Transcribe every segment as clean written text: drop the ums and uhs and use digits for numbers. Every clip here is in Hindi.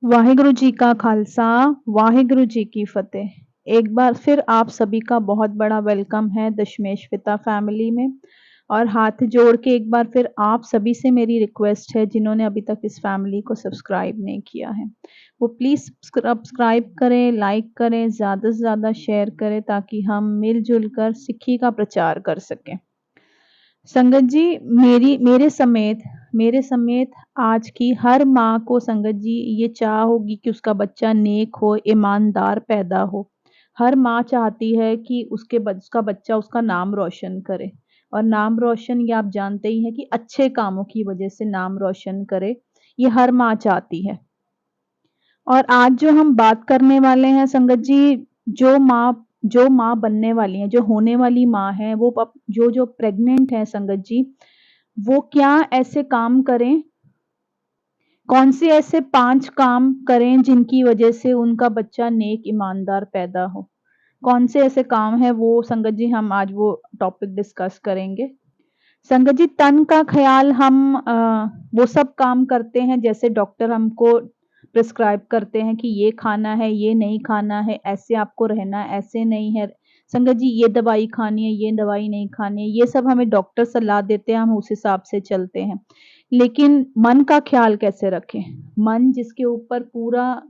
वाहिगुरु जी का खालसा, वाहिगुरु जी की फ़तेह। एक बार फिर आप सभी का बहुत बड़ा वेलकम है दशमेश पिता फैमिली में। और हाथ जोड़ के एक बार फिर आप सभी से मेरी रिक्वेस्ट है, जिन्होंने अभी तक इस फैमिली को सब्सक्राइब नहीं किया है, वो प्लीज़ सब्सक्राइब करें, लाइक करें, ज़्यादा से ज़्यादा शेयर करें ताकि हम मिल-जुल कर सिक्खी का प्रचार कर सकें। संगत जी, मेरे समेत आज की हर माँ को संगत जी ये चाह होगी कि उसका बच्चा नेक हो, ईमानदार पैदा हो। हर माँ चाहती है कि उसका बच्चा उसका नाम रोशन करे, और नाम रोशन ये आप जानते ही हैं कि अच्छे कामों की वजह से नाम रोशन करे, ये हर माँ चाहती है। और आज जो हम बात करने वाले हैं संगत जी, जो माँ बनने वाली हैं, जो होने वाली माँ हैं, वो जो प्रेग्नेंट है संगत जी, वो क्या ऐसे काम करें, कौन से ऐसे 5 काम करें जिनकी वजह से उनका बच्चा नेक ईमानदार पैदा हो? कौन से ऐसे काम हैं वो संगत जी, हम आज वो टॉपिक डिस्कस करेंगे। संगत जी, तन का ख़्याल हम वो सब काम करते हैं जैसे डॉक्टर हमको प्रिस्क्राइब करते हैं कि ये खाना है, ये नहीं खाना है, ऐसे आपको रहना है, ऐसे नहीं है। संगत जी, ये दवाई खानी है, ये दवाई नहीं खानी है, ये सब हमें डॉक्टर सलाह देते हैं, हम उस हिसाब से चलते हैं। लेकिन मन का ख़्याल कैसे रखें? मन जिसके ऊपर पूरा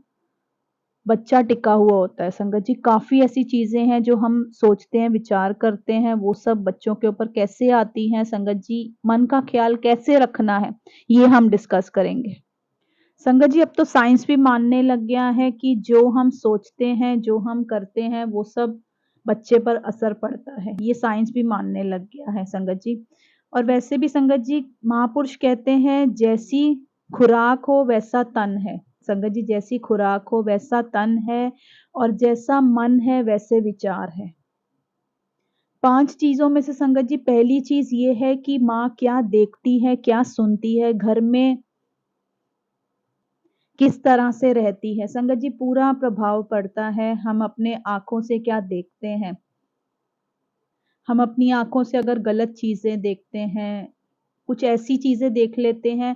बच्चा टिका हुआ होता है संगत जी, काफ़ी ऐसी चीज़ें हैं जो हम सोचते हैं, विचार करते हैं, वो सब बच्चों के ऊपर कैसे आती हैं संगत जी, मन का ख़्याल कैसे रखना है, ये हम डिस्कस करेंगे। संगत जी, अब तो साइंस भी मानने लग गया है कि जो हम सोचते हैं, जो हम करते हैं, वो सब बच्चे पर असर पड़ता है। ये साइंस भी मानने लग गया है संगत जी। और वैसे भी संगत जी, महापुरुष कहते हैं जैसी खुराक हो वैसा तन है। संगत जी, जैसी खुराक हो वैसा तन है, और जैसा मन है वैसे विचार है। 5 चीज़ों में से संगत जी पहली चीज़ ये है कि माँ क्या देखती है, क्या सुनती है, घर में किस तरह से रहती है। संगत जी, पूरा प्रभाव पड़ता है, हम अपने आँखों से क्या देखते हैं। हम अपनी आँखों से अगर गलत चीज़ें देखते हैं, कुछ ऐसी चीज़ें देख लेते हैं,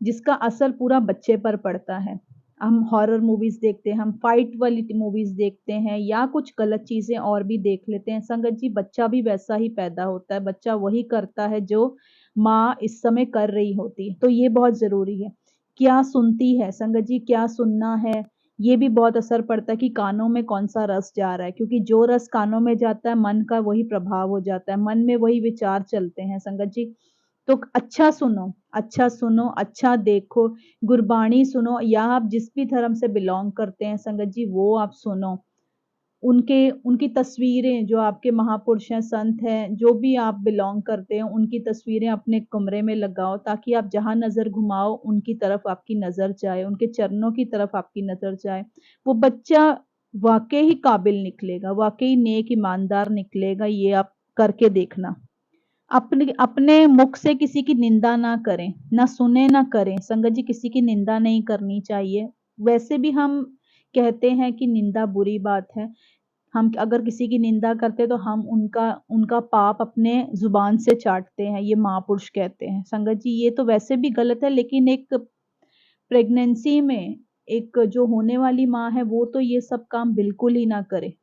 जिसका असर पूरा बच्चे पर पड़ता है। हम हॉरर मूवीज़ देखते हैं, हम फाइट वाली मूवीज़ देखते हैं, या कुछ गलत चीज़ें और भी देख लेते हैं। संगत जी, बच्चा भी वैसा ही पैदा होता है, बच्चा वही करता है जो माँ इस समय कर रही होती है, तो ये बहुत ज़रूरी है। क्या सुनती है संगत जी, क्या सुनना है, ये भी बहुत असर पड़ता है कि कानों में कौन-सा रस जा रहा है, क्योंकि जो रस कानों में जाता है, मन का वही प्रभाव हो जाता है, मन में वही विचार चलते हैं संगत जी। तो अच्छा सुनो, अच्छा सुनो, अच्छा देखो, गुरबाणी सुनो, या आप जिस भी धर्म से बिलॉन्ग करते हैं संगत जी, वो आप सुनो। उनकी तस्वीरें, जो आपके महापुरुष हैं, संत हैं, जो भी आप बिलॉन्ग करते हैं, उनकी तस्वीरें अपने कमरे में लगाओ, ताकि आप जहाँ नज़र घुमाओ, उनकी तरफ आपकी नज़र जाए, उनके चरणों की तरफ आपकी नज़र जाए। वो बच्चा वाक़ई ही काबिल निकलेगा, वाक़ई नेक ईमानदार निकलेगा, ये आप करके देखना। अपने अपने मुख से किसी की निंदा ना करें, ना सुने ना करें। संगत जी, किसी की निंदा नहीं करनी चाहिए। वैसे भी हम कहते हैं कि निंदा बुरी बात है। हम अगर किसी की निंदा करते हैं तो हम उनका उनका पाप अपने ज़ुबान से चाटते हैं, ये महापुरुष कहते हैं। संगत जी, ये तो वैसे भी गलत है, लेकिन एक प्रेगनेंसी में एक जो होने वाली माँ है, वो तो ये सब काम बिल्कुल ही ना करे।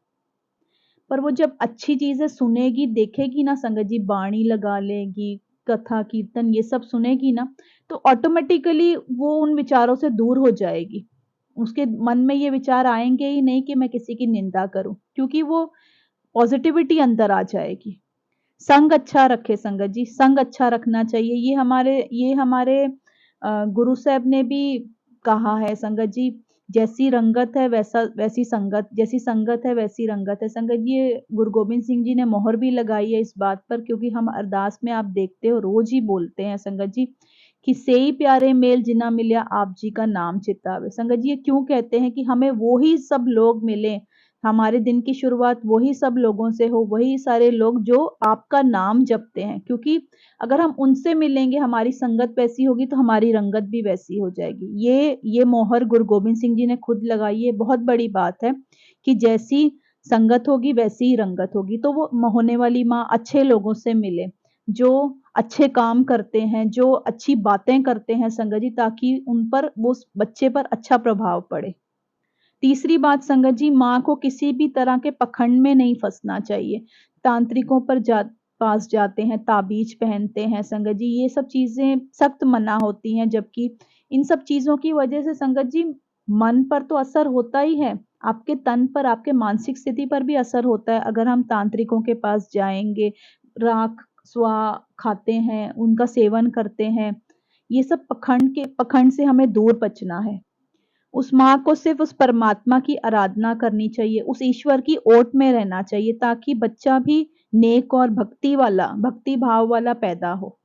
पर वो जब अच्छी चीज़ें सुनेगी, देखेगी ना संगत जी, बाणी लगा लेगी, कथा, कीर्तन ये सब सुनेगी ना, तो ऑटोमैटिकली वो उन विचारों से दूर हो जाएगी। उसके मन में ये विचार आएँगे ही नहीं कि मैं किसी की निंदा करूँ, क्योंकि वो पॉज़िटिविटी अंदर आ जाएगी। संग अच्छा रखे संगत जी, संग अच्छा रखना चाहिए। ये हमारे गुरु साहब ने भी कहा है संगत जी, जैसी रंगत है वैसी संगत, जैसी संगत है वैसी रंगत है। संगत जी, ये गुरु गोबिंद सिंह जी ने मोहर भी लगाई है इस बात पर, क्योंकि हम अरदास में आप देखते हो रोज़ ही बोलते हैं संगत जी कि सेई प्यारे मेल जिना मिलिया आप जी का नाम चितावे। संगत जी, ये क्यों कहते हैं कि हमें वो ही सब लोग मिलें, हमारे दिन की शुरुआत वही सब लोगों से हो, वही सारे लोग जो आपका नाम जपते हैं, क्योंकि अगर हम उनसे मिलेंगे, हमारी संगत वैसी होगी तो हमारी रंगत भी वैसी हो जाएगी। ये मोहर गुरु गोबिंद सिंह जी ने खुद लगाई है, बहुत बड़ी बात है कि जैसी संगत होगी वैसी ही रंगत होगी। तो वो होने वाली माँ अच्छे लोगों से मिले, जो अच्छे काम करते हैं, जो अच्छी बातें करते हैं संगत जी, ताकि उन पर वो उस बच्चे पर अच्छा प्रभाव पड़े। तीसरी बात संगत जी, माँ को किसी भी तरह के पखंड में नहीं फँसना चाहिए। तांत्रिकों पर पास जाते हैं, ताबीज़ पहनते हैं संगत जी, ये सब चीज़ें सख्त मना होती हैं, जबकि इन सब चीज़ों की वजह से संगत जी मन पर तो असर होता ही है, आपके तन पर, आपके मानसिक स्थिति पर भी असर होता है। अगर हम तांत्रिकों के पास जाएँगे, राख, स्वाहा खाते हैं, उनका सेवन करते हैं, ये सब पखंड से हमें दूर बचना है। उस माँ को सिर्फ़ उस परमात्मा की आराधना करनी चाहिए, उस ईश्वर की ओट में रहना चाहिए, ताकि बच्चा भी नेक और भक्ति भाव वाला पैदा हो।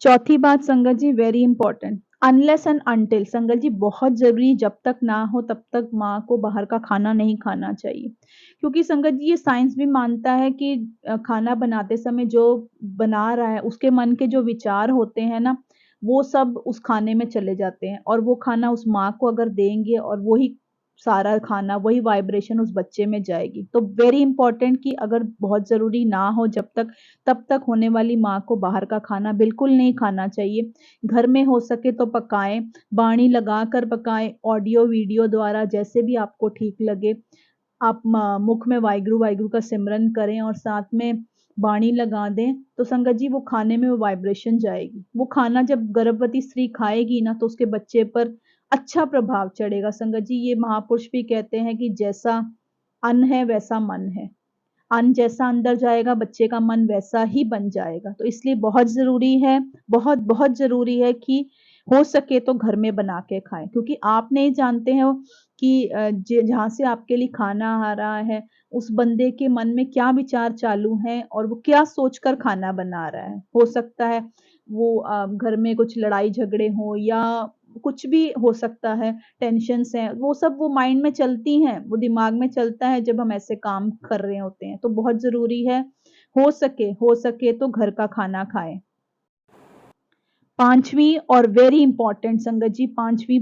चौथी बात संगत जी, very important, unless and until संगत जी, बहुत ज़रूरी, जब तक ना हो तब तक माँ को बाहर का खाना नहीं खाना चाहिए। क्योंकि संगत जी ये साइंस भी मानता है कि खाना बनाते समय जो बना रहा है उसके मन के जो विचार होते हैं ना, वो सब उस खाने में चले जाते हैं, और वो खाना उस माँ को अगर देंगे और वही सारा खाना, वही वाइब्रेशन उस बच्चे में जाएगी। तो वेरी इंपॉर्टेंट कि अगर बहुत ज़रूरी ना हो जब तक, तब तक होने वाली माँ को बाहर का खाना बिल्कुल नहीं खाना चाहिए। घर में हो सके तो पकाएँ, बाणी लगाकर पकाएँ, ऑडियो, वीडियो द्वारा, जैसे भी आपको ठीक लगे। आप मुख में वाहिगुरु वाहिगुरु का सिमरन करें और साथ में बाणी लगा दें, तो संगत जी वो खाने में वो वाइब्रेशन जाएगी। वो खाना जब गर्भवती स्त्री खाएगी ना, तो उसके बच्चे पर अच्छा प्रभाव चढ़ेगा संगत जी। ये महापुरुष भी कहते हैं कि जैसा अन्न है वैसा मन है। अन्न जैसा अंदर जाएगा, बच्चे का मन वैसा ही बन जाएगा। तो इसलिए बहुत ज़रूरी है, बहुत ज़रूरी है कि हो सके तो घर में बना के खाएँ, क्योंकि आप नहीं जानते हो कि ज जहाँ से आपके लिए खाना आ रहा है, उस बंदे के मन में क्या विचार चालू हैं और वो क्या सोचकर खाना बना रहा है। हो सकता है वो घर में कुछ लड़ाई झगड़े हों, या कुछ भी हो सकता है, टेंशन्स हैं, वो सब वो माइंड में चलती हैं, वो दिमाग में चलता है जब हम ऐसे काम कर रहे होते हैं। तो बहुत ज़रूरी है, हो सके तो घर का खाना खाएँ। 5वीं और वेरी इंपॉर्टेंट संगत जी, 5वीं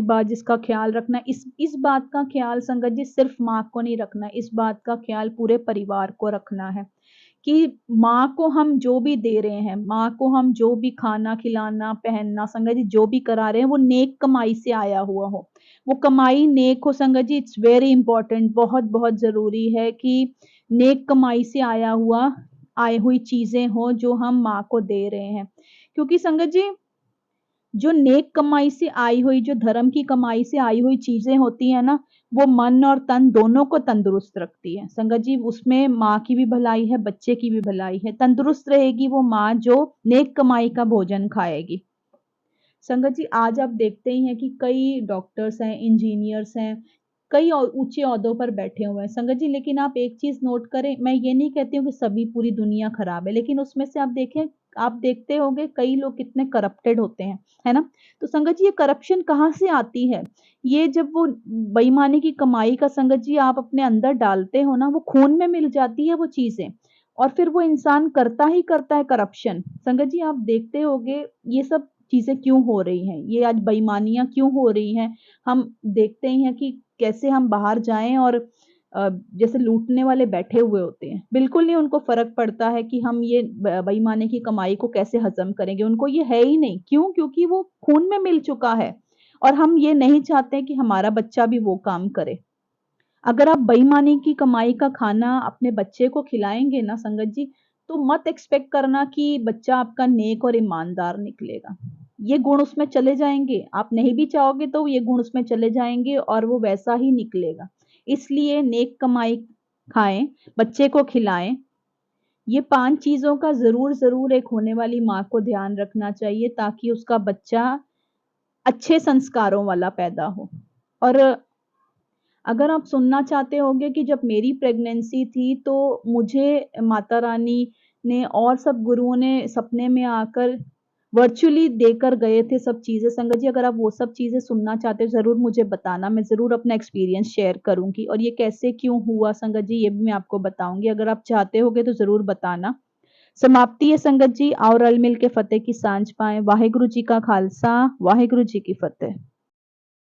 बात जिसका ख़्याल रखना, इस बात का ख़्याल संगत जी सिर्फ़ माँ को नहीं रखना, इस बात का ख़्याल पूरे परिवार को रखना है, कि माँ को हम जो भी दे रहे हैं, माँ को हम जो भी खाना खिलाना, पहनना संगत जी जो भी करा रहे हैं, वो नेक कमाई से आया हुआ हो। वो कमाई नेक हो संगत जी, इट्स वेरी इंपॉर्टेंट, बहुत ज़रूरी है कि नेक कमाई से आई हुई चीज़ें हों जो हम माँ को दे रहे हैं। क्योंकि संगत जी, जो नेक कमाई से आई हुई, जो धर्म की कमाई से आई हुई चीज़ें होती हैं ना, वो मन और तन दोनों को तंदुरुस्त रखती है। संगत जी, उसमें माँ की भी भलाई है, बच्चे की भी भलाई है। तंदुरुस्त रहेगी वो माँ जो नेक कमाई का भोजन खाएगी। संगत जी, आज आप देखते ही हैं कि कई डॉक्टर्स हैं, इंजीनियर्स हैं, कई ऊँचे ओहदों पर बैठे हुए हैं। संगत जी, लेकिन आप एक चीज़ नोट करें, मैं ये नहीं कहती हूँ कि सभी पूरी दुनिया खराब है, लेकिन उसमें से आप देखते होंगे कई लोग कितने करप्टेड होते हैं, है ना? तो संगत जी, ये करप्शन कहाँ से आती है? ये जब वो बेईमानी की कमाई का संगत जी आप अपने अंदर डालते हो ना, वो खून में मिल जाती है वो चीज़ें, और फिर वो इंसान करता ही करता है करप्शन। संगत जी, आप देखते होंगे ये सब चीज़ें क्यों हो रही हैं, ये आज बेईमानियाँ क्यों हो रही हैं, हम देखते ही हैं कि कैसे हम बाहर जाएँ और जैसे लूटने वाले बैठे हुए होते हैं। बिल्कुल नहीं उनको फ़र्क पड़ता है कि हम ये बेईमानी की कमाई को कैसे हज़म करेंगे, उनको ये है ही नहीं। क्यों? क्योंकि वो खून में मिल चुका है, और हम ये नहीं चाहते कि हमारा बच्चा भी वो काम करे। अगर आप बेईमानी की कमाई का खाना अपने बच्चे को खिलाएँगे ना संगत जी, तो मत एक्सपेक्ट करना कि बच्चा आपका नेक और ईमानदार निकलेगा। ये गुण उसमें चले जाएँगे, आप नहीं भी चाहोगे तो ये गुण उसमें चले जाएँगे और वो वैसा ही निकलेगा। इसलिए नेक कमाई खाएँ, बच्चे को खिलाएँ। ये 5 चीज़ों का ज़रूर एक होने वाली माँ को ध्यान रखना चाहिए, ताकि उसका बच्चा अच्छे संस्कारों वाला पैदा हो। और अगर आप सुनना चाहते होंगे कि जब मेरी प्रेगनेंसी थी, तो मुझे माता रानी ने और सब गुरुओं ने सपने में आकर वर्चुअली देकर गए थे सब चीज़ें। संगत जी, अगर आप वो सब चीज़ें सुनना चाहते हो, ज़रूर मुझे बताना, मैं ज़रूर अपना एक्सपीरियंस शेयर करूँगी, और ये कैसे क्यों हुआ संगत जी, ये भी मैं आपको बताऊँगी। अगर आप चाहते होगे तो ज़रूर बताना। समाप्ति है संगत जी, आओ रल मिल के फ़तेह की साँझ पाएँ। वाहेगुरु जी का खालसा, वाहेगुरु जी की फ़तेह।